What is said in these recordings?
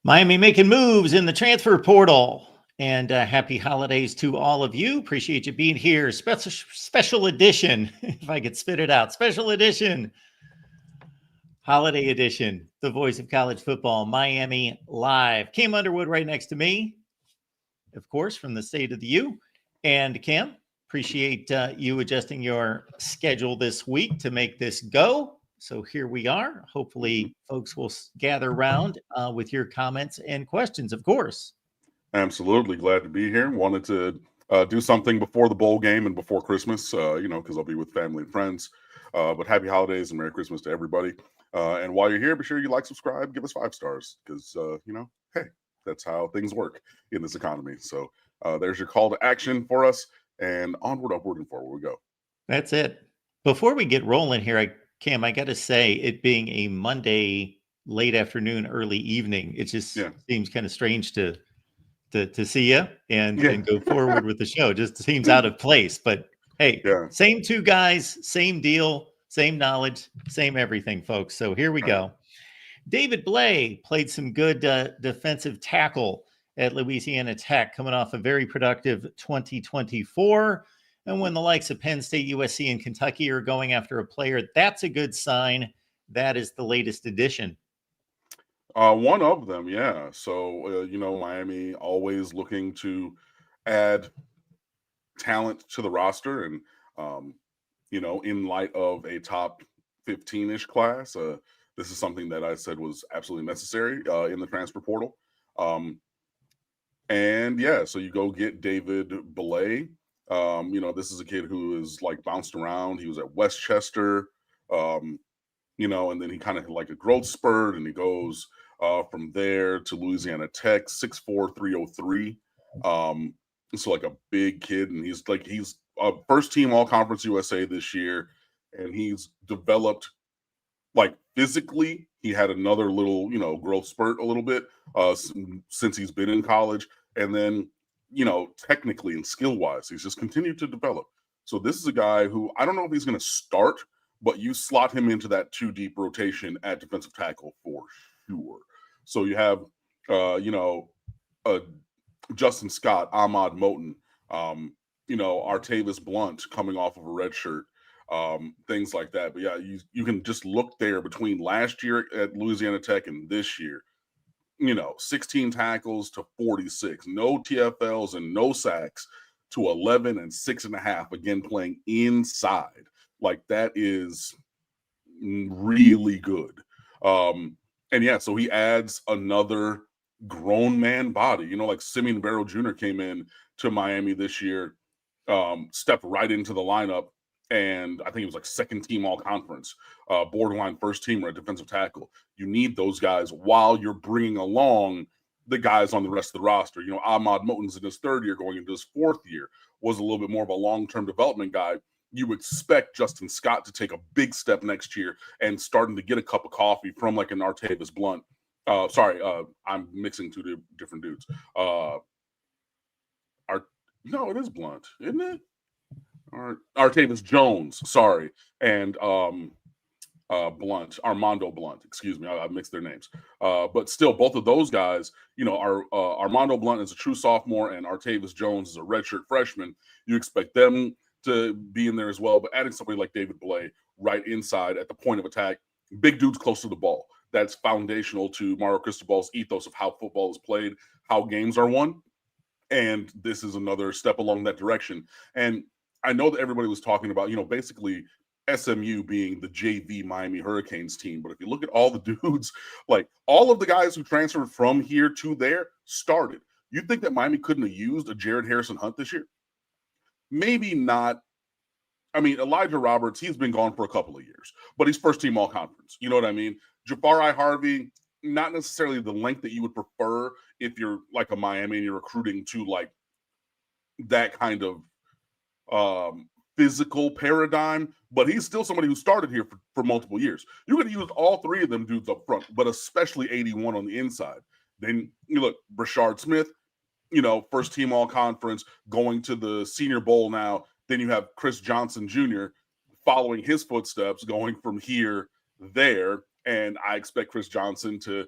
Miami making moves in the transfer portal. And happy holidays to all of you. Appreciate you being here. Special edition, if I could spit it out. Special edition, holiday edition, the voice of college football, Miami Live. Cam Underwood right next to me, of course, from the state of the U. And Cam, appreciate you adjusting your schedule this week to make this go. So here we are. Hopefully, folks will gather around with your comments and questions, of course. Absolutely. Glad to be here. Wanted to do something before the bowl game and before Christmas, because I'll be with family and friends. But happy holidays and Merry Christmas to everybody. And while you're here, be sure you like, subscribe, give us 5 stars because, hey, that's how things work in this economy. So there's your call to action for us. And onward, upward, and forward we go. That's it. Before we get rolling here, Cam, I got to say, it being a Monday late afternoon, early evening, it just seems kind of strange to see you and go forward with the show. Just seems out of place. But hey, same two guys, same deal, same knowledge, same everything, folks. So here we go. David Blay played some good defensive tackle at Louisiana Tech, coming off a very productive 2024. And when the likes of Penn State, USC, and Kentucky are going after a player, that's a good sign. That is the latest addition. One of them, yeah. So, Miami always looking to add talent to the roster. And, in light of a top 15-ish class, this is something that I said was absolutely necessary in the transfer portal. So you go get David Belay. This is a kid who is like bounced around. He was at Westchester, and then he kind of had like a growth spurt, and he goes from there to Louisiana Tech, 6'4", 303. So like a big kid, and he's first team All Conference USA this year, and he's developed like physically. He had another little growth spurt a little bit since he's been in college, and then technically and skill wise, he's just continued to develop. So this is a guy who I don't know if he's going to start, but you slot him into that 2-deep rotation at defensive tackle for sure. So you have, Justin Scott, Ahmad Moten, Artavis Blunt coming off of a red shirt, things like that. But yeah, you can just look there between last year at Louisiana Tech and this year, 16 tackles to 46, no TFLs and no sacks to 11 and 6.5, again, playing inside. Like that is really good. So he adds another grown man body, like Simeon Barrow Jr. came in to Miami this year, stepped right into the lineup, and I think he was like second team all conference, borderline first teamer at defensive tackle. You need those guys while you're bringing along the guys on the rest of the roster. Ahmad Moten's in his 3rd year, going into his 4th year, was a little bit more of a long-term development guy. You expect Justin Scott to take a big step next year and starting to get a cup of coffee from like an Artavis Blunt. I'm mixing 2 different dudes. It is Blunt, isn't it? Artavis Jones, sorry, and Blunt, Armando Blunt. Excuse me, I mixed their names. But still, both of those guys, Armando Blunt is a true sophomore, and Artavis Jones is a redshirt freshman. You expect them to be in there as well, but adding somebody like David Blay right inside at the point of attack, big dudes close to the ball. That's foundational to Mario Cristobal's ethos of how football is played, how games are won. And this is another step along that direction. And I know that everybody was talking about, basically SMU being the JV Miami Hurricanes team. But if you look at all the dudes, like all of the guys who transferred from here to there started. You think that Miami couldn't have used a Jared Harrison Hunt this year? Maybe not. I mean, Elijah Roberts, he's been gone for a couple of years, but he's first team all conference. You know what I mean? Jafari Harvey, not necessarily the length that you would prefer if you're like a Miami and you're recruiting to like that kind of physical paradigm, but he's still somebody who started here for multiple years. You could use all 3 of them dudes up front, but especially 81 on the inside. Then you look, Brashard Smith, first team all conference, going to the Senior Bowl now. Then you have Chris Johnson Jr. following his footsteps, going from here there. And I expect Chris Johnson to,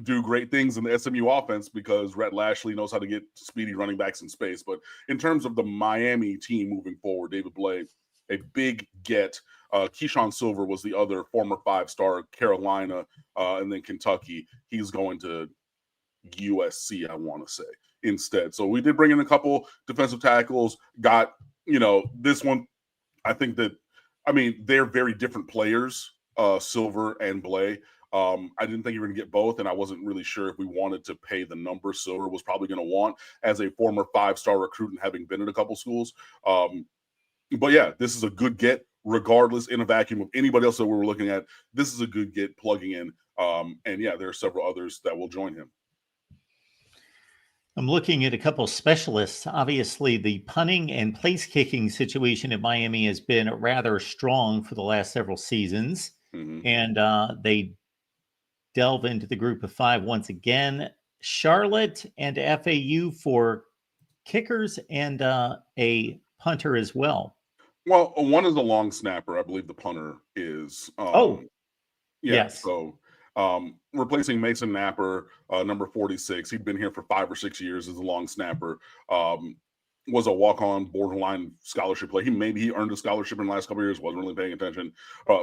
do great things in the SMU offense because Rhett Lashley knows how to get speedy running backs in space. But in terms of the Miami team moving forward, David Blay, a big get. Keyshawn Silver was the other former 5-star, Carolina, and then Kentucky. He's going to USC, I want to say, instead. So we did bring in a couple defensive tackles. Got, this one, I think that, they're very different players, Silver and Blay. I didn't think you were going to get both, and I wasn't really sure if we wanted to pay the number Silver was probably going to want as a former 5-star recruit and having been at a couple schools. But yeah, this is a good get, regardless in a vacuum of anybody else that we were looking at. This is a good get plugging in. And yeah, there are several others that will join him. I'm looking at a couple of specialists. Obviously, the punting and place kicking situation at Miami has been rather strong for the last several seasons. Mm-hmm. And they delve into the group of 5 once again. Charlotte and FAU for kickers and a punter as well. Well, one is a long snapper. I believe the punter is. Yes. So replacing Mason Napper, number 46. He'd been here for 5 or 6 years as a long snapper. Was a walk-on borderline scholarship player. He earned a scholarship in the last couple of years. Wasn't really paying attention,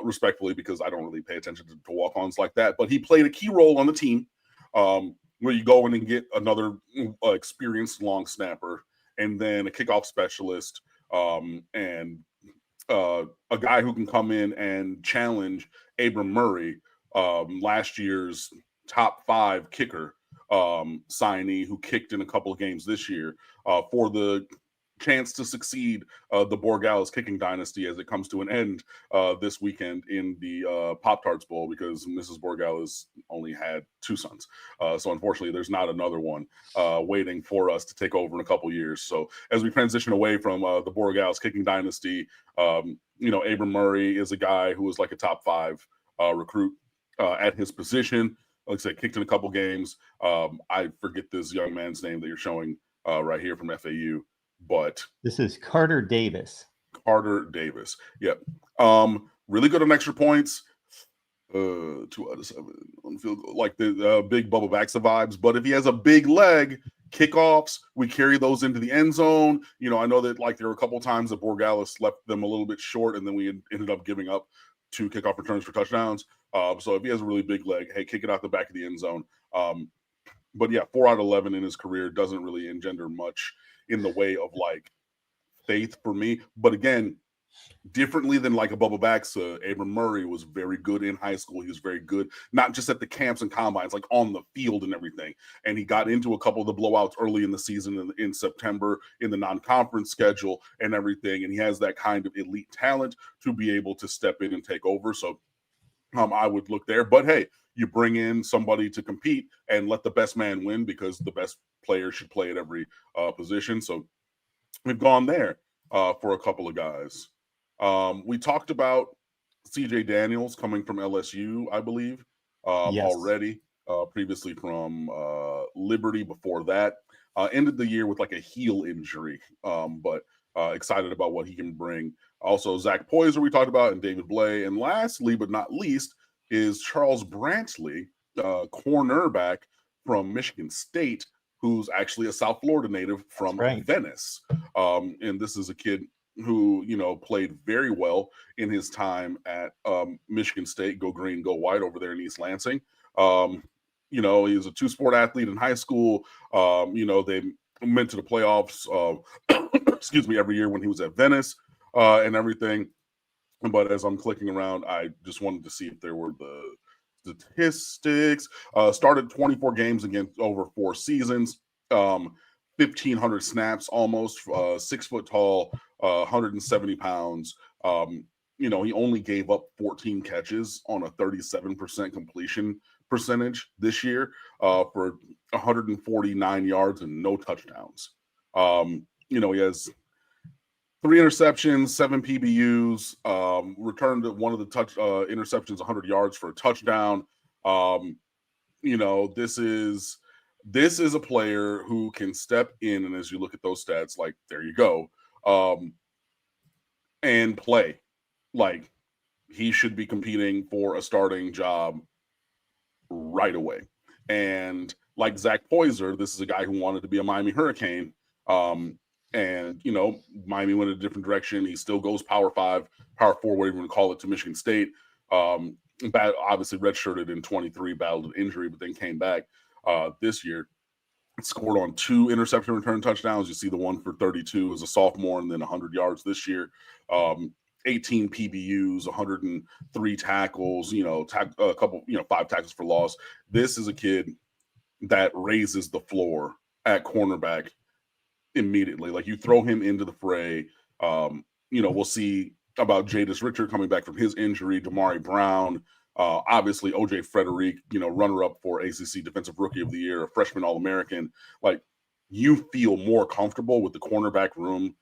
respectfully, because I don't really pay attention to walk-ons like that. But he played a key role on the team, where you go in and get another experienced long snapper, and then a kickoff specialist, and a guy who can come in and challenge Abram Murray, last year's top 5 kicker signee who kicked in a couple of games this year, for the chance to succeed the Borregales kicking dynasty as it comes to an end this weekend in the Pop-Tarts Bowl, because Mrs. Borregales only had 2 sons. So unfortunately, there's not another one waiting for us to take over in a couple years. So as we transition away from the Borregales kicking dynasty, Abram Murray is a guy who was like a top 5 recruit at his position. Like I said, kicked in a couple games. I forget this young man's name that you're showing right here from FAU, but this is Carter Davis. Yep. Really good on extra points. 2 out of 7 on field goal. Like the big Bubba Baxa vibes. But if he has a big leg, kickoffs, we carry those into the end zone. I know that there were a couple times that Borregales left them a little bit short, and then we ended up giving up 2 kickoff returns for touchdowns. So if he has a really big leg, hey, kick it out the back of the end zone. But yeah, 4 out of 11 in his career doesn't really engender much in the way of faith for me. But again, differently than a Bubba Baxa, Abram Murray was very good in high school. He was very good, not just at the camps and combines, on the field and everything. And he got into a couple of the blowouts early in the season in September in the non-conference schedule and everything. And he has that kind of elite talent to be able to step in and take over. So I would look there. But hey, you bring in somebody to compete and let the best man win, because the best player should play at every position. So we've gone there for a couple of guys. We talked about CJ Daniels coming from LSU, I believe, already, previously from Liberty before that. Ended the year with a heel injury, but excited about what he can bring. Also, Zach Poyser we talked about, and David Blay. And lastly, but not least, is Charles Brantley, cornerback from Michigan State, who's actually a South Florida native from Venice. And this is a kid who, played very well in his time at Michigan State. Go green, go white over there in East Lansing. He was a 2-sport athlete in high school. They went to the playoffs, every year when he was at Venice and everything. But as I'm clicking around, I just wanted to see if there were the statistics. Started 24 games against over 4 seasons. 1,500 snaps almost, 6 foot tall, 170 pounds. He only gave up 14 catches on a 37% completion percentage this year for 149 yards and no touchdowns. He has 3 interceptions, 7 PBUs, returned one of the interceptions 100 yards for a touchdown. This is a player who can step in, and as you look at those stats, there you go, and play. He should be competing for a starting job right away. And like Zach Poyser, this is a guy who wanted to be a Miami Hurricane. And, you know, Miami went a different direction. He still goes Power 5, Power 4, whatever you want to call it, to Michigan State. Obviously redshirted in 23, battled an injury, but then came back this year. Scored on 2 interception return touchdowns. You see the one for 32 as a sophomore, and then 100 yards this year. 18 PBUs, 103 tackles, you know, a couple, you know, 5 tackles for loss. This is a kid that raises the floor at cornerback immediately. Like, you throw him into the fray. You know, we'll see about Jadis Richard coming back from his injury, Damari Brown, obviously OJ Frederick, you know, runner-up for ACC Defensive Rookie of the Year, a freshman All-American. Like, you feel more comfortable with the cornerback room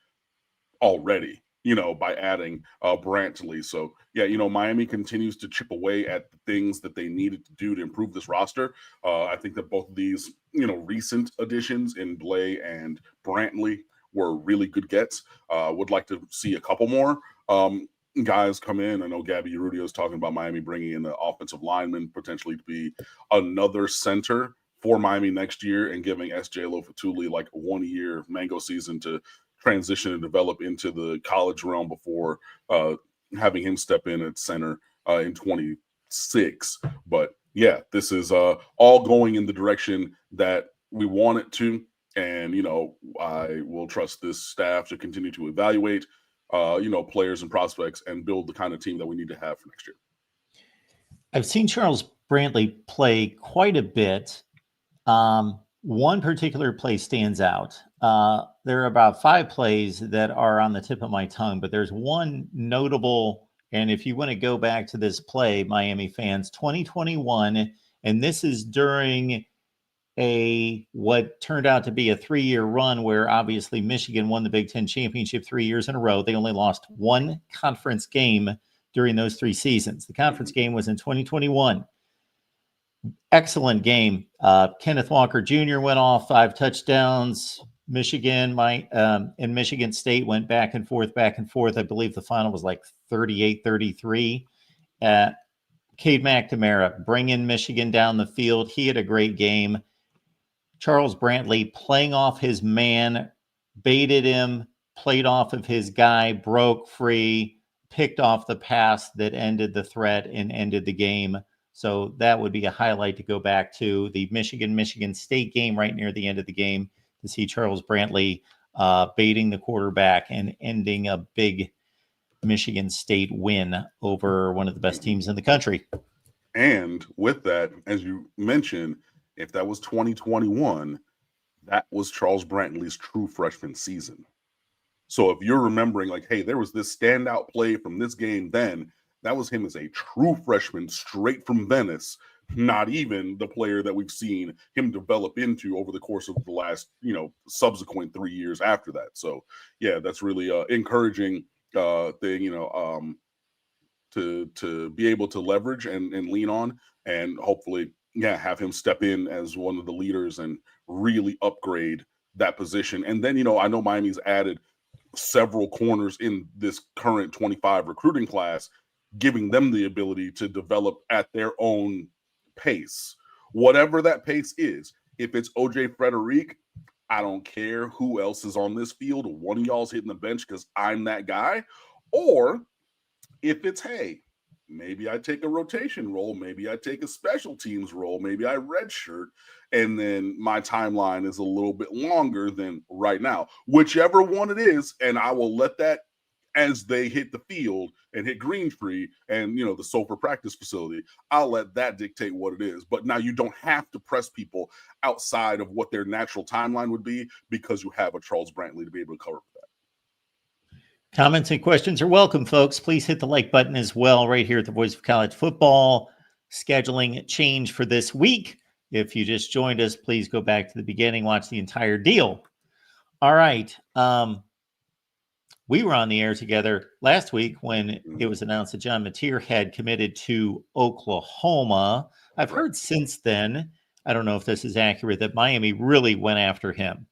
already, you know, by adding Brantley. So, yeah, you know, Miami continues to chip away at the things that they needed to do to improve this roster. I think that both of these, you know, recent additions in Blay and Brantley were really good gets. Would like to see a couple more guys come in. I know Gabby Urrutia is talking about Miami bringing in the offensive lineman potentially to be another center for Miami next year, and giving S.J. Lofatuli like 1 year mango season to transition and develop into the college realm before having him step in at center in 26. But yeah, this is all going in the direction that we want it to. And, you know, I will trust this staff to continue to evaluate, you know, players and prospects and build the kind of team that we need to have for next year. I've seen Charles Brantley play quite a bit. One particular play stands out. There are about 5 plays that are on the tip of my tongue, but there's one notable. And if you want to go back to this play, Miami fans, 2021, and this is during what turned out to be a 3-year run where obviously Michigan won the Big Ten championship 3 years in a row. They only lost 1 conference game during those 3 seasons. The conference game was in 2021. Excellent game. Kenneth Walker Jr. went off 5 touchdowns. Michigan and Michigan State went back and forth. I believe the final was like 38-33. Cade McNamara bringing Michigan down the field. He had a great game. Charles Brantley playing off his man, baited him, played off of his guy, broke free, picked off the pass that ended the threat and ended the game. So that would be a highlight to go back to. The Michigan State game right near the end of the game, to see Charles Brantley baiting the quarterback and ending a big Michigan State win over one of the best teams in the country. And with that, as you mentioned, if that was 2021, that was Charles Brantley's true freshman season. So if you're remembering, like, hey, there was this standout play from this game then, that was him as a true freshman straight from Venice, not even the player that we've seen him develop into over the course of the last, you know, subsequent 3 years after that. So, yeah, that's really encouraging thing, you know, to be able to leverage and lean on, and hopefully, yeah, have him step in as one of the leaders and really upgrade that position. And then, you know, I know Miami's added several corners in this current 25 recruiting class, giving them the ability to develop at their own pace, whatever that pace is. If it's OJ Frederick, I don't care who else is on this field. One of y'all's hitting the bench because I'm that guy. Or if it's, hey, maybe I take a rotation role, maybe I take a special teams role, maybe I redshirt, and then my timeline is a little bit longer than right now. Whichever one it is, and I will let that, as they hit the field and hit Greentree and, you know, the Sofer practice facility, I'll let that dictate what it is. But now you don't have to press people outside of what their natural timeline would be, because you have a Charles Brantley to be able to cover that. Comments and questions are welcome, folks. Please hit the like button as well right here at the Voice of College Football. Scheduling change for this week. If you just joined us, please go back to the beginning, watch the entire deal. All right. We were on the air together last week when it was announced that John Mateer had committed to Oklahoma. I've heard since then, I don't know if this is accurate, that Miami really went after him.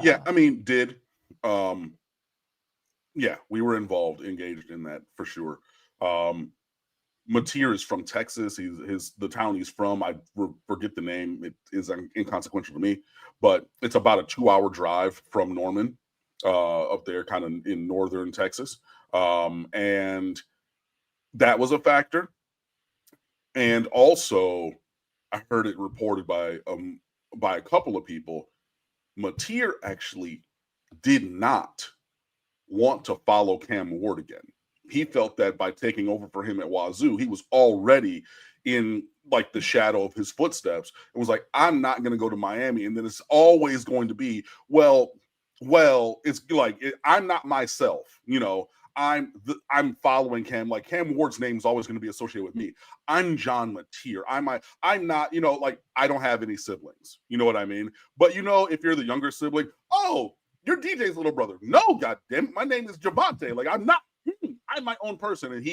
Yeah, I mean, yeah, we were engaged in that for sure. Mateer is from Texas. The town he's from, I forget the name. It is inconsequential to me, but it's about a 2-hour drive from Norman, up there, kind of in northern Texas, and that was a factor. And also, I heard it reported by a couple of people. Mateer actually did not want to follow Cam Ward again. He felt that by taking over for him at Wazoo, he was already in like the shadow of his footsteps, and was like, I'm not going to go to Miami. And then it's always going to be, well, it's like, I'm not myself, I'm following Cam. Like, Cam Ward's name is always going to be associated with me. I'm John Mateer. I'm not, like, I don't have any siblings. You know what I mean? But if you're the younger sibling, oh, you're DJ's little brother. No, goddamn, my name is Javante. Like, I'm my own person. And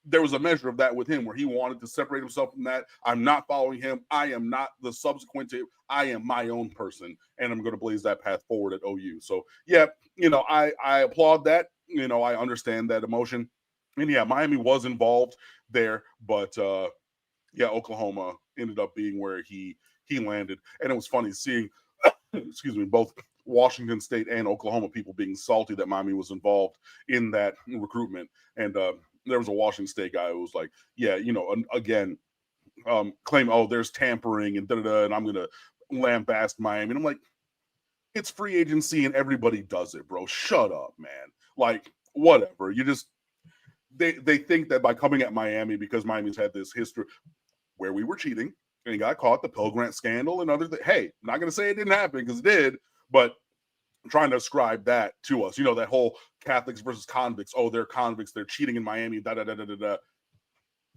there was a measure of that with him where he wanted to separate himself from that. I'm not following him. I am not the subsequent to, I am my own person, and I'm going to blaze that path forward at OU. So yeah, I applaud that. I understand that emotion. And yeah, Miami was involved there, but yeah, Oklahoma ended up being where he landed. And it was funny seeing, excuse me, both Washington State and Oklahoma people being salty that Miami was involved in that recruitment. And there was a Washington State guy who was like, yeah, again, claim, oh, there's tampering and da-da-da, and I'm going to lambast Miami. And I'm like, it's free agency and everybody does it, bro. Shut up, man. Like, whatever. You just, they think that by coming at Miami, because Miami's had this history where we were cheating and got caught, the Pell Grant scandal and other things. Hey, I'm not going to say it didn't happen, because it did, but I'm trying to ascribe that to us. That whole Catholics versus convicts. Oh, they're convicts. They're cheating in Miami. Da-da-da-da-da-da.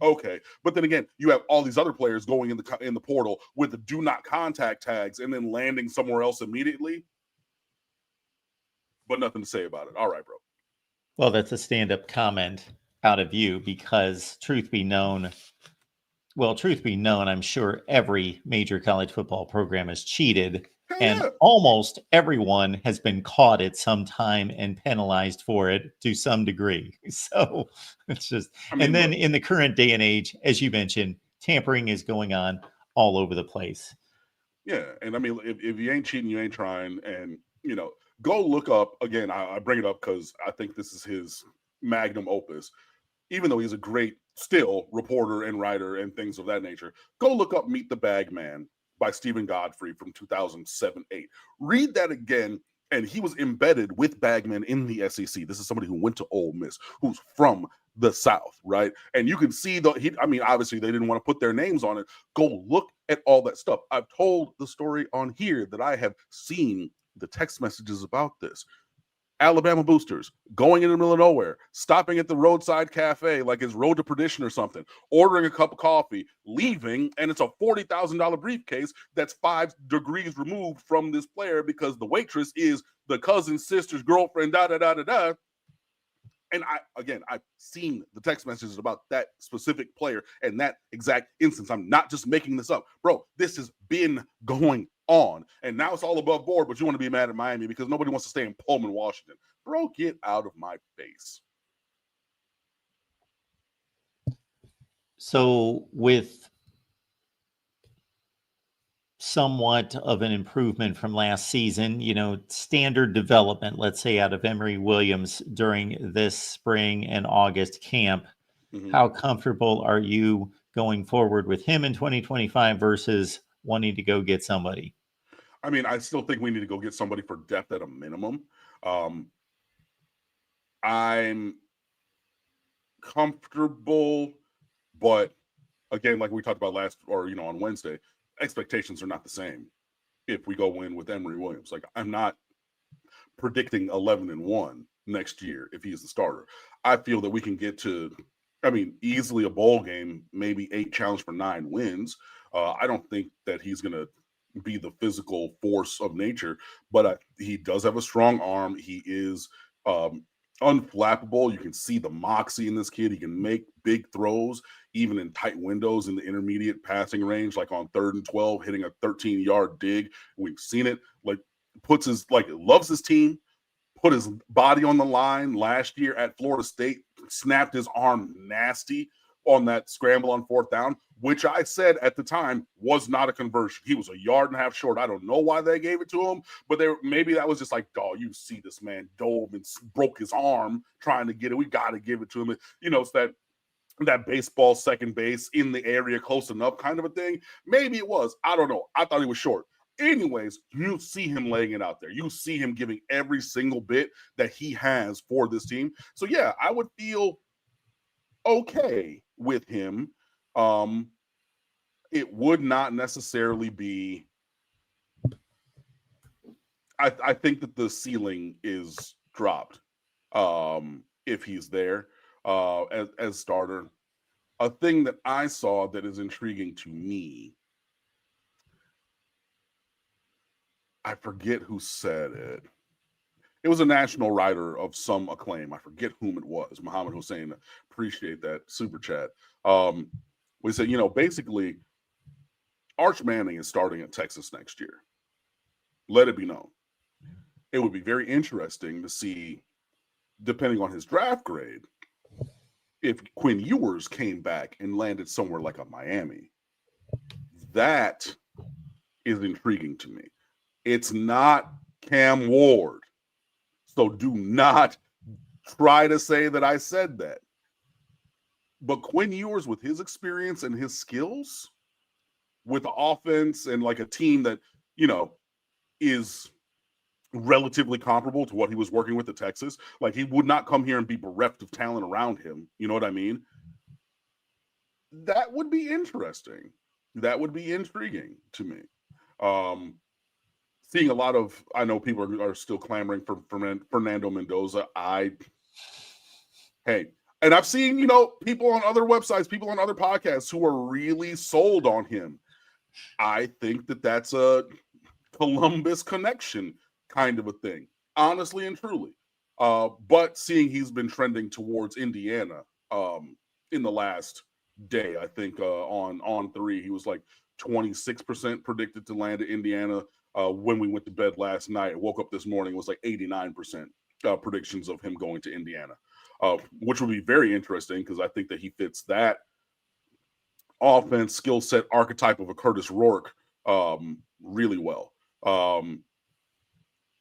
Okay, but then again, you have all these other players going in the portal with the do not contact tags and then landing somewhere else immediately. But nothing to say about it. All right, bro. Well, that's a stand-up comment out of you, because truth be known, I'm sure every major college football program has cheated, and almost everyone has been caught at some time and penalized for it to some degree. So it's just, and then in the current day and age, as you mentioned, tampering is going on all over the place. Yeah, and I mean, if you ain't cheating, you ain't trying, and go look up, again, I bring it up because I think this is his magnum opus. Even though he's a great still reporter and writer and things of that nature, go look up Meet the Bagman by Stephen Godfrey from 2007-8. Read that again, and he was embedded with Bagman in the SEC. This is somebody who went to Ole Miss, who's from the South, right? And you can see obviously they didn't want to put their names on it. Go look at all that stuff. I've told the story on here that I have seen the text messages about this. Alabama boosters going in the middle of nowhere, stopping at the roadside cafe like it's Road to Perdition or something, ordering a cup of coffee, leaving, and it's a $40,000 briefcase that's 5 degrees removed from this player because the waitress is the cousin's sister's girlfriend, da-da-da-da-da. And I've seen the text messages about that specific player and that exact instance. I'm not just making this up. Bro, this has been going on. And now it's all above board, but you want to be mad at Miami because nobody wants to stay in Pullman, Washington. Bro, get out of my face. So with somewhat of an improvement from last season, standard development, let's say, out of Emory Williams during this spring and August camp, how comfortable are you going forward with him in 2025 versus wanting to go get somebody? I mean, I still think we need to go get somebody for depth at a minimum. I'm comfortable, but again, like we talked about on Wednesday, expectations are not the same if we go in with Emory Williams. Like, I'm not predicting 11-1 next year if he's the starter. I feel that we can get to, easily a bowl game, maybe 8 challenge for 9 wins. I don't think that he's going to be the physical force of nature, but he does have a strong arm. He is unflappable. You can see the moxie in this kid. He can make big throws, even in tight windows in the intermediate passing range, like on 3rd and 12, hitting a 13-yard dig. We've seen it. Like, loves his team, put his body on the line last year at Florida State, snapped his arm nasty on that scramble on 4th down, which I said at the time was not a conversion. He was a yard and a half short. I don't know why they gave it to him, but maybe that was just like, dog, you see this man dove and broke his arm trying to get it. We got to give it to him. It's that baseball second base in the area close enough kind of a thing. Maybe it was. I don't know. I thought he was short. Anyways, you see him laying it out there. You see him giving every single bit that he has for this team. So, yeah, I would feel okay with him. It would not necessarily be. I think that the ceiling is dropped if he's there as starter. A thing that I saw that is intriguing to me, I forget who said it. It was a national writer of some acclaim. I forget whom it was. Muhammad Hussein. Appreciate that super chat. We said, basically, Arch Manning is starting at Texas next year. Let it be known. It would be very interesting to see, depending on his draft grade, if Quinn Ewers came back and landed somewhere like a Miami. That is intriguing to me. It's not Cam Ward. So do not try to say that I said that. But Quinn Ewers, with his experience and his skills, with the offense and like a team that, is relatively comparable to what he was working with at Texas, like he would not come here and be bereft of talent around him. You know what I mean? That would be interesting. That would be intriguing to me. Seeing a lot of, I know people are still clamoring for Fernando Mendoza. And I've seen, people on other websites, people on other podcasts who are really sold on him. I think that that's a Columbus connection kind of a thing, honestly and truly. But seeing he's been trending towards Indiana in the last day, I think on 3, he was like 26% predicted to land at Indiana. When we went to bed last night, I woke up this morning, it was like 89% predictions of him going to Indiana, which would be very interesting because I think that he fits that offense, skill set, archetype of a Curtis Rourke really well.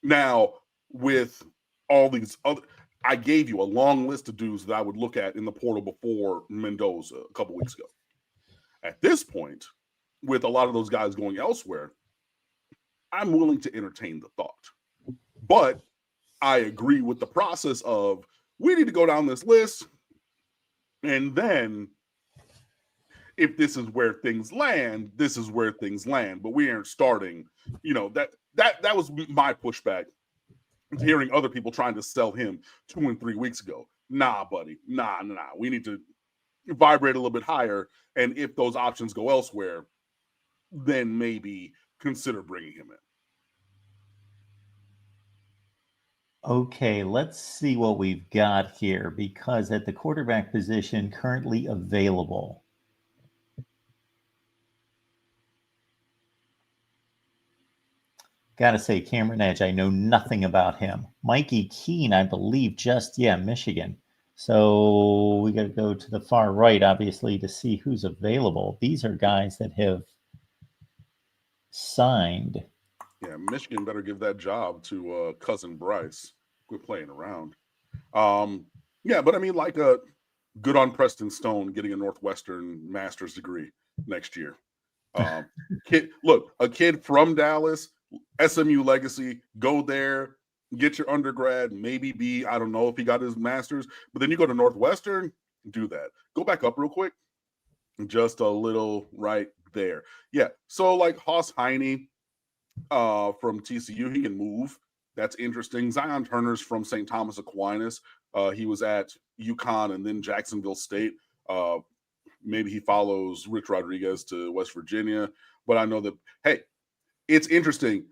Now, with all these other, I gave you a long list of dudes that I would look at in the portal before Mendoza a couple weeks ago. At this point, with a lot of those guys going elsewhere, I'm willing to entertain the thought. But I agree with the process of we need to go down this list, and then if this is where things land, this is where things land. But we aren't starting, that was my pushback to hearing other people trying to sell him 2 and 3 weeks ago. Nah, buddy. Nah. We need to vibrate a little bit higher. And if those options go elsewhere, then maybe consider bringing him in. Okay, let's see what we've got here, because at the quarterback position currently available, gotta say, Cameron Edge, I know nothing about him. Mikey Keene, I believe, Michigan. So we got to go to the far right, obviously, to see who's available. These are guys that have signed. Yeah, Michigan better give that job to cousin Bryce. Quit playing around. Yeah, but I mean, like good on Preston Stone getting a Northwestern master's degree next year. A kid from Dallas, SMU legacy, go there, get your undergrad, maybe I don't know if he got his master's, but then you go to Northwestern, do that. Go back up real quick. Just a little right there. Yeah, so like Haas Heine from TCU, he can move. That's interesting. Zion Turner's from St. Thomas Aquinas. He was at UConn and then Jacksonville State. Maybe he follows Rich Rodriguez to West Virginia. But I know that, hey, it's interesting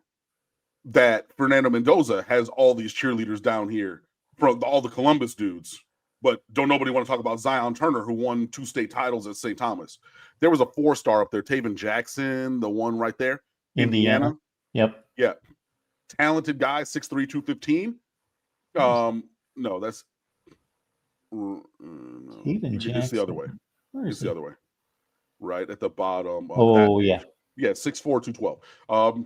that Fernando Mendoza has all these cheerleaders down here from all the Columbus dudes, but don't nobody want to talk about Zion Turner, who won 2 state titles at St. Thomas. There was a 4-star up there, Taven Jackson, the one right there, Indiana. Yep. Yeah. Talented guy, 6'3", 215. No, that's Taven Jackson. it's the other way. It's the other way. Right at the bottom. Oh, yeah. Yeah, 6'4", 212.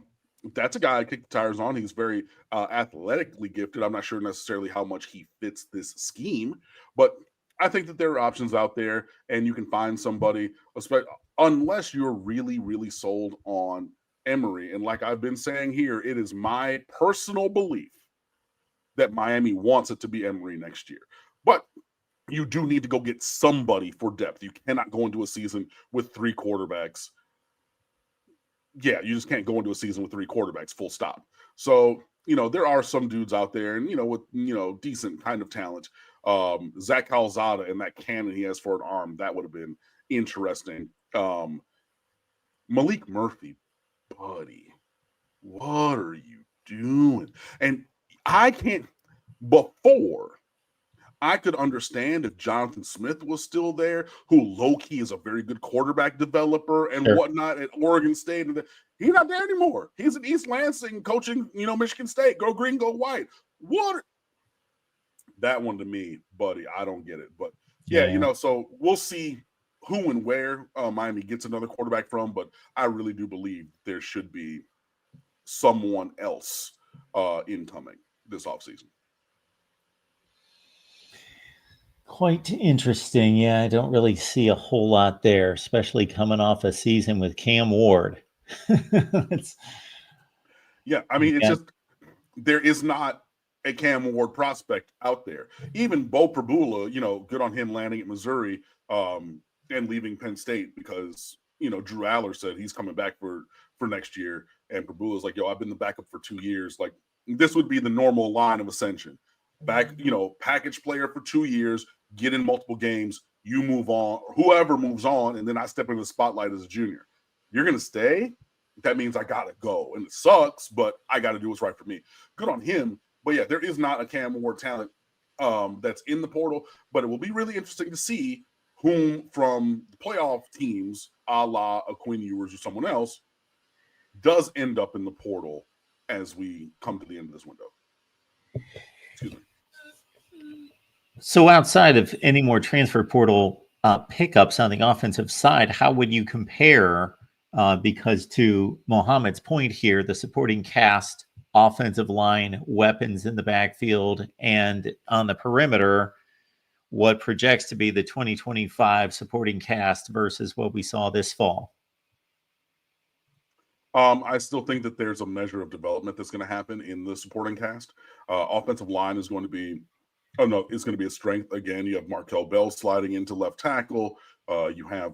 That's a guy I kick the tires on. He's very athletically gifted. I'm not sure necessarily how much he fits this scheme, but I think that there are options out there, and you can find somebody, unless you're really, really sold on Emery. And like I've been saying here, it is my personal belief that Miami wants it to be Emery next year. But you do need to go get somebody for depth. You cannot go into a season with 3 quarterbacks. Yeah, you just can't go into a season with 3 quarterbacks, full stop. So, there are some dudes out there, and, with, decent kind of talent. Zach Calzada and that cannon he has for an arm, that would have been interesting. Malik Murphy, buddy, what are you doing? And I can't, before, I could understand if Jonathan Smith was still there, who low-key is a very good quarterback developer and whatnot at Oregon State. And he's not there anymore. He's at East Lansing coaching, Michigan State. Go green, go white. What? That one to me, buddy, I don't get it. But, yeah, so we'll see who and where Miami gets another quarterback from. But I really do believe there should be someone else incoming this offseason. Quite interesting. Yeah, I don't really see a whole lot there, especially coming off a season with Cam Ward. It's just there is not a Cam Ward prospect out there. Even Bo Prabula, good on him landing at Missouri and leaving Penn State because, Drew Aller said he's coming back for next year. And Prabula's like, I've been the backup for 2 years. Like, this would be the normal line of ascension. Package player for 2 years, get in multiple games, you move on, whoever moves on, and then I step into the spotlight as a junior. You're going to stay? That means I got to go. And it sucks, but I got to do what's right for me. Good on him. But, yeah, there is not a Cam Ward talent that's in the portal, but it will be really interesting to see whom from the playoff teams, a la a Quinn Ewers or someone else, does end up in the portal as we come to the end of this window. Excuse me. So outside of any more transfer portal pickups on the offensive side, how would you compare, because to Mohammed's point here, the supporting cast, offensive line, weapons in the backfield, and on the perimeter, what projects to be the 2025 supporting cast versus what we saw this fall? I still think that there's a measure of development that's going to happen in the supporting cast. Offensive line is going to be it's going to be a strength. Again, you have Markel Bell sliding into left tackle. You have,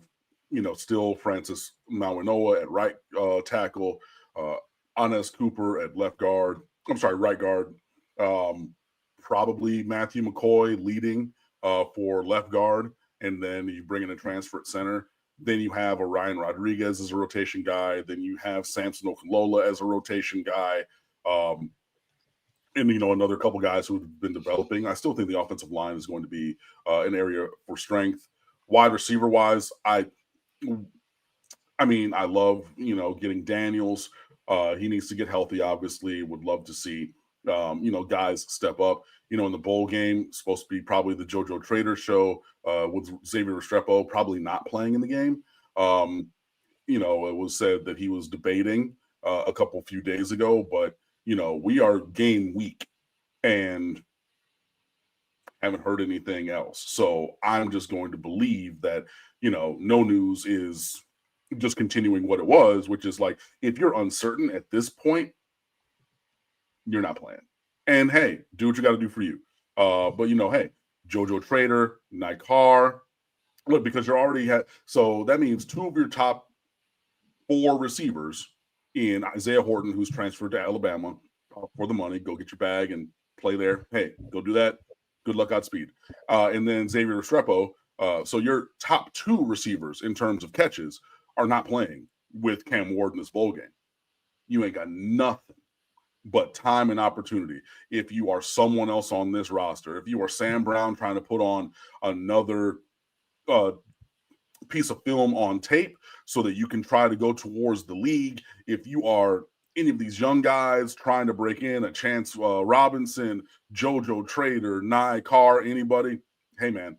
still Francis Mawanoa at right tackle. Anes Cooper at right guard. Probably Matthew McCoy leading for left guard. And then you bring in a transfer at center. Then you have a Ryan Rodriguez as a rotation guy. Then you have Samson Okalola as a rotation guy. And, another couple guys who have been developing. I still think the offensive line is going to be an area for strength. Wide receiver-wise, I love, getting Daniels. He needs to get healthy, obviously. Would love to see, guys step up. In the bowl game, supposed to be probably the JoJo Trader show with Xavier Restrepo probably not playing in the game. It was said that he was debating a few days ago, but we are game week and haven't heard anything else. So I'm just going to believe that, no news is just continuing what it was, which is like, if you're uncertain at this point, you're not playing. And hey, do what you got to do for you. But hey, JoJo Trader, Nikar, look, because you're already so that means 2 of your top 4 receivers in Isaiah Horton, who's transferred to Alabama for the money. Go get your bag and play there. Hey, go do that. Good luck, Godspeed. And then Xavier Restrepo. So your top 2 receivers in terms of catches are not playing with Cam Ward in this bowl game. You ain't got nothing but time and opportunity. If you are someone else on this roster, if you are Sam Brown trying to put on another piece of film on tape so that you can try to go towards the league, if you are any of these young guys trying to break in, a Chance Robinson, JoJo Trader, Nye Carr, anybody, hey man,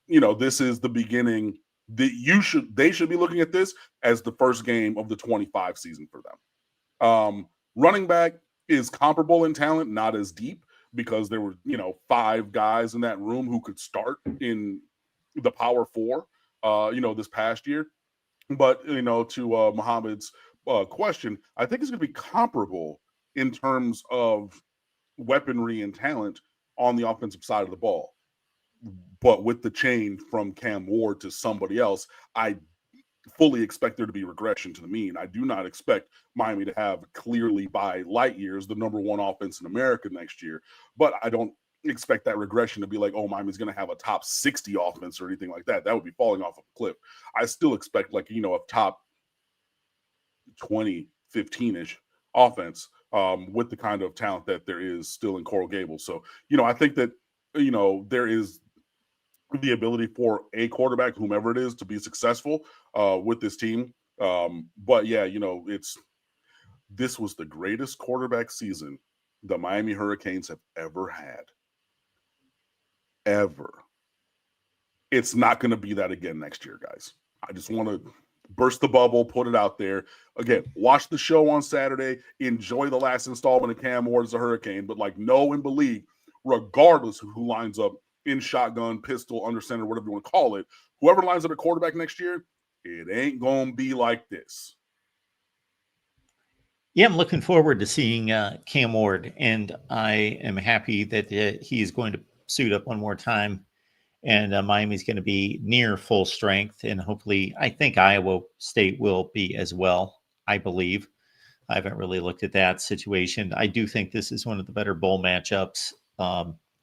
this is the beginning. They should be looking at this as the first game of the 25 season for them. Running back is comparable in talent, not as deep, because there were 5 guys in that room who could start in the Power 4 this past year. But to Muhammad's question, I think it's going to be comparable in terms of weaponry and talent on the offensive side of the ball. But with the change from Cam Ward to somebody else, I fully expect there to be regression to the mean. I do not expect Miami to have clearly by light years the number 1 offense in America next year. But I don't expect that regression to be like, oh, Miami's going to have a top 60 offense or anything like that. That would be falling off a cliff. I still expect a top 20, 15-ish offense with the kind of talent that there is still in Coral Gables. So, I think that, there is the ability for a quarterback, whomever it is, to be successful with this team. But yeah, this was the greatest quarterback season the Miami Hurricanes have ever had. Ever. It's not going to be that again next year, guys. I just want to burst the bubble, put it out there. Again, watch the show on Saturday. Enjoy the last installment of Cam Ward as a Hurricane, but know and believe, regardless of who lines up in shotgun, pistol, under center, whatever you want to call it, whoever lines up at quarterback next year, it ain't going to be like this. Yeah, I'm looking forward to seeing Cam Ward, and I am happy that he is going to suit up one more time, and Miami's going to be near full strength, and hopefully, I think Iowa State will be as well, I believe. I haven't really looked at that situation. I do think this is one of the better bowl matchups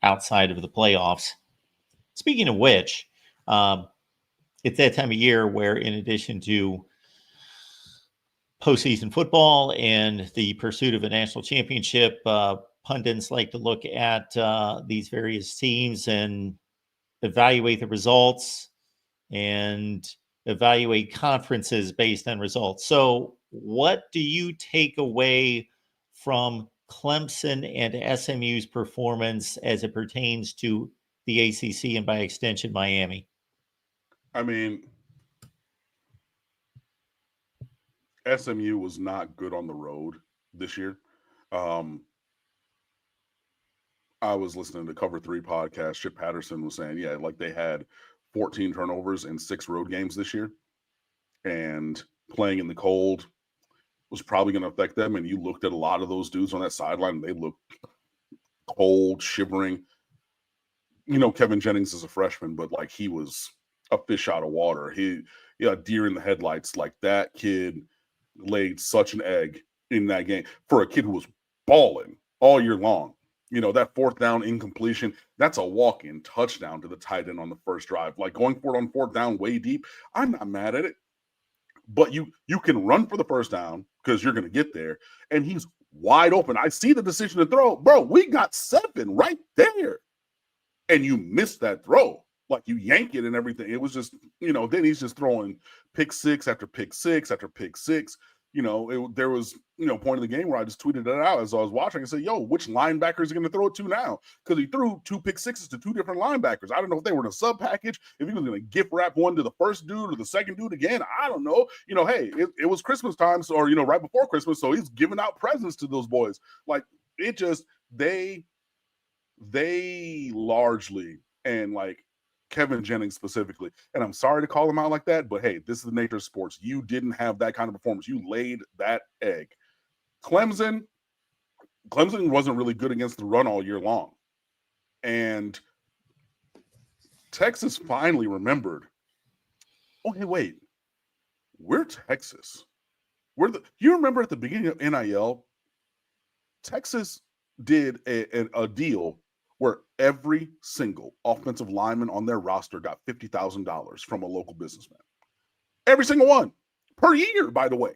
outside of the playoffs. Speaking of which, it's that time of year where, in addition to postseason football and the pursuit of a national championship, pundits like to look at these various teams and evaluate the results and evaluate conferences based on results. So what do you take away from Clemson and SMU's performance as it pertains to the ACC and by extension Miami? I mean, SMU was not good on the road this year. I was listening to Cover 3 podcast. Chip Patterson was saying, they had 14 turnovers in 6 road games this year. And playing in the cold was probably going to affect them. And you looked at a lot of those dudes on that sideline, and they looked cold, shivering. Kevin Jennings is a freshman, but he was a fish out of water. Deer in the headlights. That kid laid such an egg in that game for a kid who was balling all year long. That 4th down incompletion, that's a walk-in touchdown to the tight end on the first drive. Going for it on 4th down way deep, I'm not mad at it. But you can run for the first down because you're going to get there, and he's wide open. I see the decision to throw. Bro, we got 7 right there. And you missed that throw. You yank it and everything. It was just, then he's just throwing pick 6 after pick 6 after pick 6. There was, point of the game where I just tweeted it out as I was watching. I said, which linebacker is he going to throw it to now? Because he threw 2 pick 6s to 2 different linebackers. I don't know if they were in a sub package, if he was going to gift wrap one to the first dude or the second dude again. I don't know. Hey, it was Christmas time, so, or, right before Christmas. So he's giving out presents to those boys. They largely, and Kevin Jennings specifically, and I'm sorry to call him out like that, but hey, this is the nature of sports. You didn't have that kind of performance. You laid that egg. Clemson wasn't really good against the run all year long. And Texas finally remembered, oh, hey, wait, we're Texas. You remember at the beginning of NIL, Texas did a deal where every single offensive lineman on their roster got $50,000 from a local businessman. Every single one per year, by the way,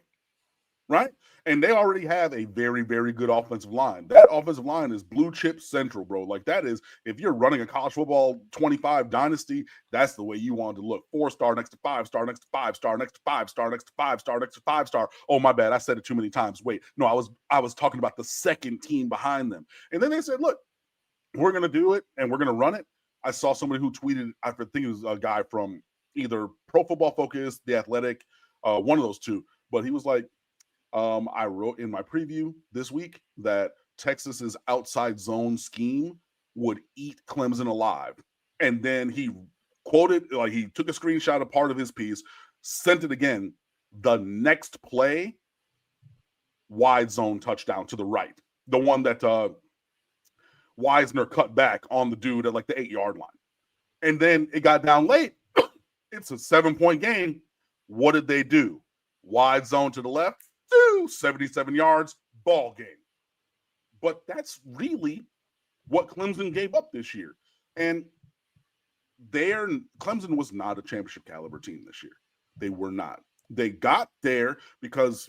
right? And they already have a very, very good offensive line. That offensive line is blue chip central, bro. That is, if you're running a college football 25 dynasty, that's the way you want to look. 4-star next to 5-star next to 5-star next to 5-star next to 5-star next to 5-star. Oh, my bad. I said it too many times. Wait, no, I was talking about the second team behind them. And then they said, look, we're going to do it and we're going to run it. I saw somebody who tweeted, I think it was a guy from either Pro Football Focus, The Athletic, one of those two, but he was like, I wrote in my preview this week that Texas's outside zone scheme would eat Clemson alive. And then he quoted, like he took a screenshot of part of his piece, sent it again. The next play, wide zone touchdown to the right. The one that Wisner cut back on the dude at like the 8-yard line. And then it got down late. It's a 7-point game. What did they do? Wide zone to the left, 77 yards, ball game. But that's really what Clemson gave up this year. And Clemson was not a championship caliber team this year. They were not. They got there because,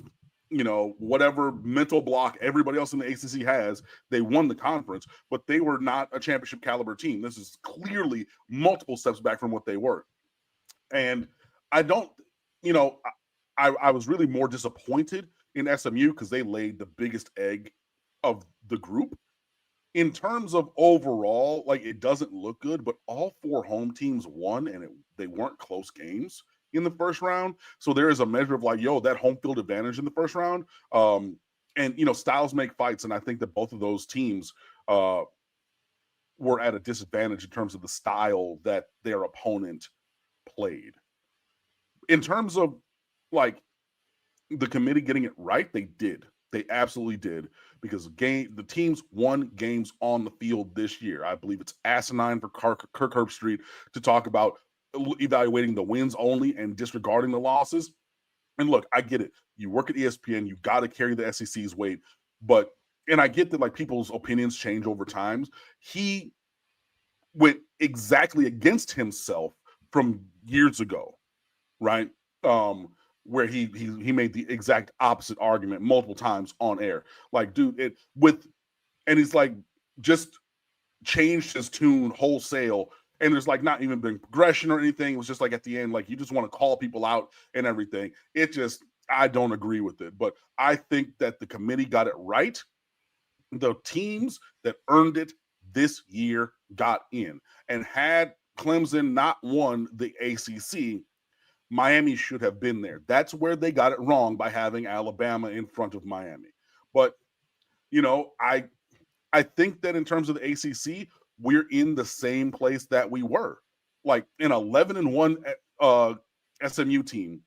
whatever mental block everybody else in the ACC has, they won the conference, but they were not a championship caliber team. This is clearly multiple steps back from what they were. And I don't, I was really more disappointed in SMU because they laid the biggest egg of the group. In terms of overall, like, it doesn't look good, but all 4 home teams won, and they weren't close games in the first round. So there is a measure of like, that home field advantage in the first round. And styles make fights, and I think that both of those teams were at a disadvantage in terms of the style that their opponent played. In terms of like the committee getting it right, they did. They absolutely did, because the teams won games on the field this year. I believe it's asinine for Kirk Herbstreit to talk about evaluating the wins only and disregarding the losses. And look, I get it. You work at ESPN, you got to carry the SEC's weight. And I get that like people's opinions change over time. He went exactly against himself from years ago, right? Where he made the exact opposite argument multiple times on air. Like, dude, and he's like just changed his tune wholesale, and there's like not even been progression or anything. It was just like at the end, like you just want to call people out and everything. I don't agree with it, but I think that the committee got it right. The teams that earned it this year got in, and had Clemson not won the ACC, Miami should have been there. That's where they got it wrong by having Alabama in front of Miami. But, I think that in terms of the ACC, we're in the same place that we were. Like an 11-1 SMU team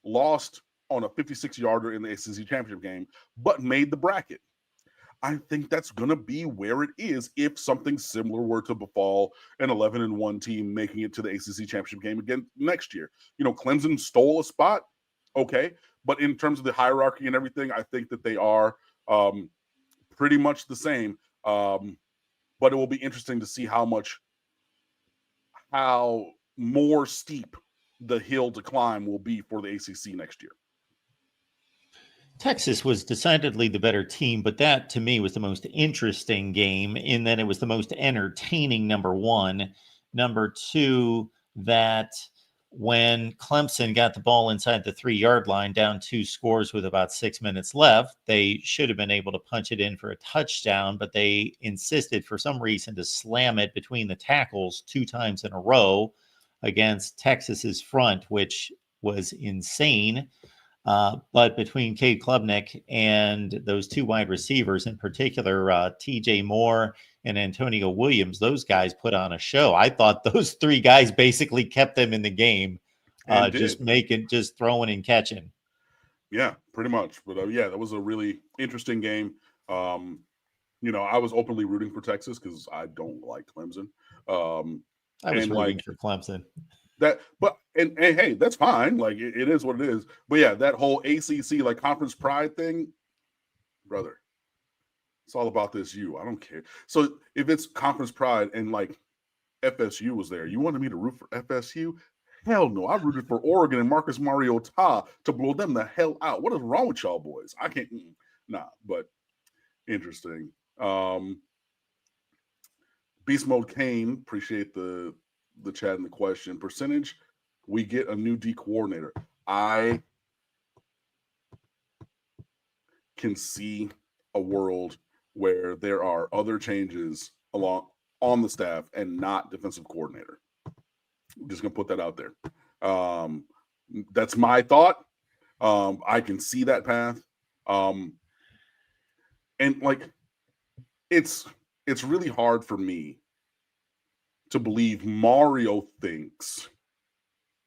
lost on a 56-yarder in the ACC championship game, but made the bracket. I think that's going to be where it is if something similar were to befall an 11-1 team making it to the ACC championship game again next year. Clemson stole a spot, okay, but in terms of the hierarchy and everything, I think that they are pretty much the same. But it will be interesting to see how more steep the hill to climb will be for the ACC next year. Texas was decidedly the better team, but that to me was the most interesting game in that it was the most entertaining, number one. Number two, that when Clemson got the ball inside the 3-yard line, down 2 scores with about 6 minutes left, they should have been able to punch it in for a touchdown, but they insisted for some reason to slam it between the tackles 2 times in a row against Texas's front, which was insane. But between Cade Klubnik and those 2 wide receivers, in particular, TJ Moore and Antonio Williams, those guys put on a show. I thought those 3 guys basically kept them in the game, just throwing and catching. Yeah, pretty much. But that was a really interesting game. I was openly rooting for Texas because I don't like Clemson. I was rooting for Clemson. And hey, that's fine. Like it is what it is. But yeah, that whole ACC like conference pride thing, brother, it's all about this U. I don't care. So if it's conference pride and like FSU was there, you wanted me to root for FSU? Hell no. I rooted for Oregon and Marcus Mariota to blow them the hell out. What is wrong with y'all boys? I can't. But interesting. Beast Mode Kane, appreciate the chat and the question. Percentage, we get a new D coordinator. I can see a world where there are other changes on the staff and not defensive coordinator. I'm just gonna put that out there. That's my thought. I can see that path. And like, it's really hard for me to believe Mario thinks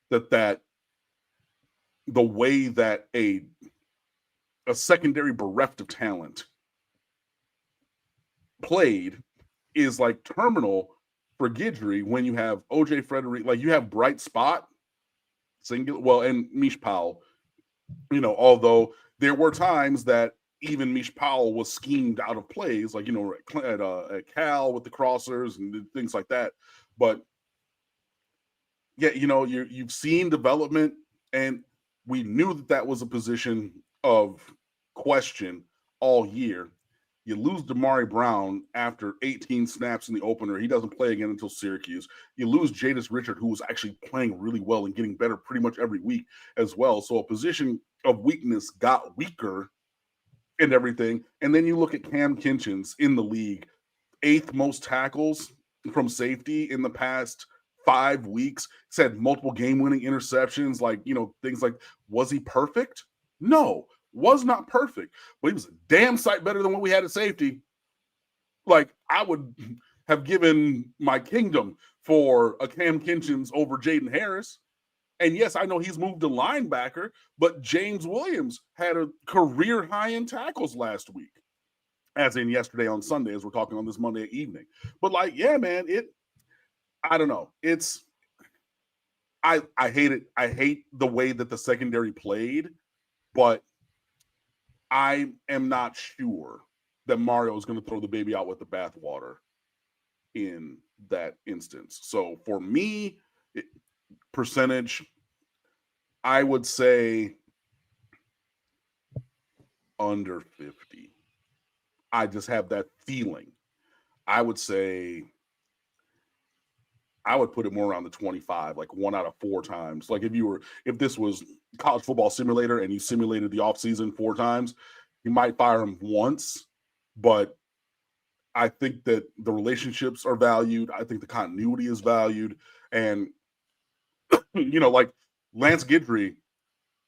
that the way that a secondary bereft of talent played is like terminal for Guidry when you have OJ Frederick, like you have bright spot, singular, well, and Mish Powell, although there were times that even Mish Powell was schemed out of plays, like, at Cal with the crossers and things like that. But yeah, you've seen development, and we knew that was a position of question all year. You lose Damari Brown after 18 snaps in the opener. He doesn't play again until Syracuse. You lose Jadis Richard, who was actually playing really well and getting better pretty much every week as well. So a position of weakness got weaker and everything. And then you look at Cam Kinchins in the league, 8th most tackles from safety in the past 5 weeks. He's had multiple game-winning interceptions, things like, was he perfect? No. Was not perfect, but he was a damn sight better than what we had at safety. Like, I would have given my kingdom for a Cam Kinchins over Jaden Harris. And yes, I know he's moved to linebacker, but James Williams had a career high in tackles last week, as in yesterday on Sunday, as we're talking on this Monday evening. But yeah, man, I don't know. I hate it. I hate the way that the secondary played, but I am not sure that Mario is going to throw the baby out with the bathwater in that instance. So for me, percentage, I would say under 50. I just have that feeling. I would say I would put it more around the 25, like 1 out of 4 times. Like if this was college football simulator and you simulated the offseason 4 times, you might fire him once, but I think that the relationships are valued. I think the continuity is valued. And, like Lance Guidry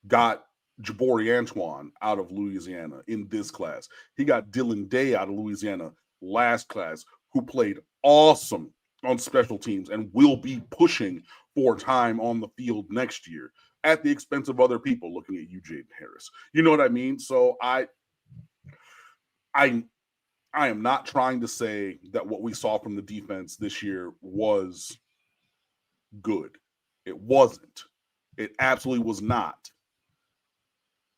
got Jabari Antoine out of Louisiana in this class. He got Dylan Day out of Louisiana last class, who played awesome on special teams and will be pushing for time on the field next year at the expense of other people, looking at you, Jaden Harris. You know what I mean? So I am not trying to say that what we saw from the defense this year was good. It wasn't. It absolutely was not.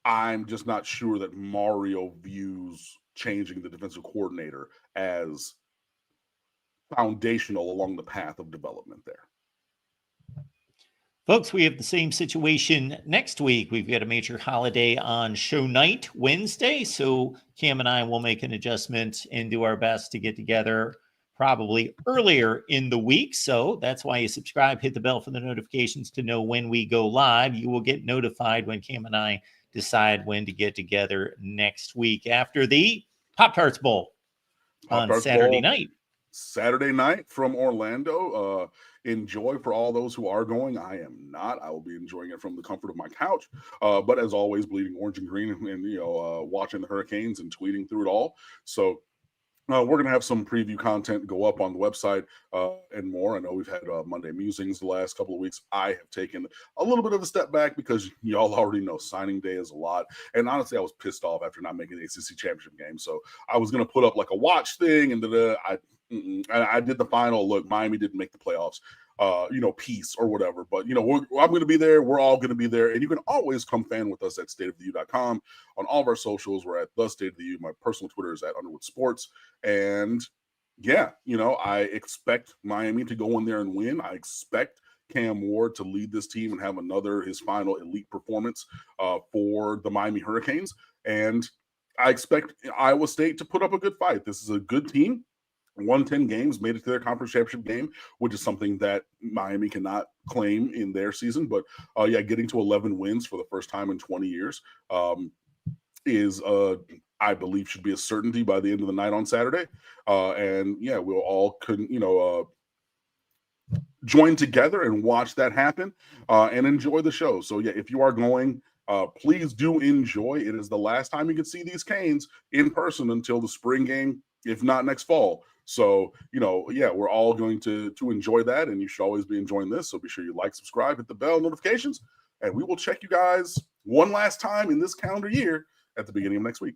I'm just not sure that Mario views changing the defensive coordinator as foundational along the path of development there. Folks, we have the same situation next week. We've got a major holiday on show night Wednesday, so Cam and I will make an adjustment and do our best to get together probably earlier in the week. So that's why you subscribe, hit the bell for the notifications to know when we go live. You will get notified when Cam and I decide when to get together next week after the Pop-Tarts Bowl on Saturday night. Saturday night from Orlando. Enjoy for all those who are going. I am not. I will be enjoying it from the comfort of my couch. But as always, bleeding orange and green, and watching the Hurricanes and tweeting through it all. So we're going to have some preview content go up on the website and more. I know we've had Monday musings the last couple of weeks. I have taken a little bit of a step back because y'all already know signing day is a lot. And honestly, I was pissed off after not making the ACC championship game. So I was going to put up like a watch thing, and I did the final. Look, Miami didn't make the playoffs, piece or whatever. But, I'm going to be there. We're all going to be there. And you can always come fan with us at stateoftheu.com. On all of our socials, we're at The State of the U. My personal Twitter is at Underwood Sports. And, yeah, I expect Miami to go in there and win. I expect Cam Ward to lead this team and have his final elite performance for the Miami Hurricanes. And I expect Iowa State to put up a good fight. This is a good team. Won 10 games, made it to their conference championship game, which is something that Miami cannot claim in their season. But, getting to 11 wins for the first time in 20 years is I believe should be a certainty by the end of the night on Saturday. And yeah, we'll all join together and watch that happen and enjoy the show. So yeah, if you are going, please do enjoy. It is the last time you can see these Canes in person until the spring game, if not next fall. So, yeah, we're all going to enjoy that, and you should always be enjoying this. So be sure you like, subscribe, hit the bell notifications, and we will check you guys one last time in this calendar year at the beginning of next week.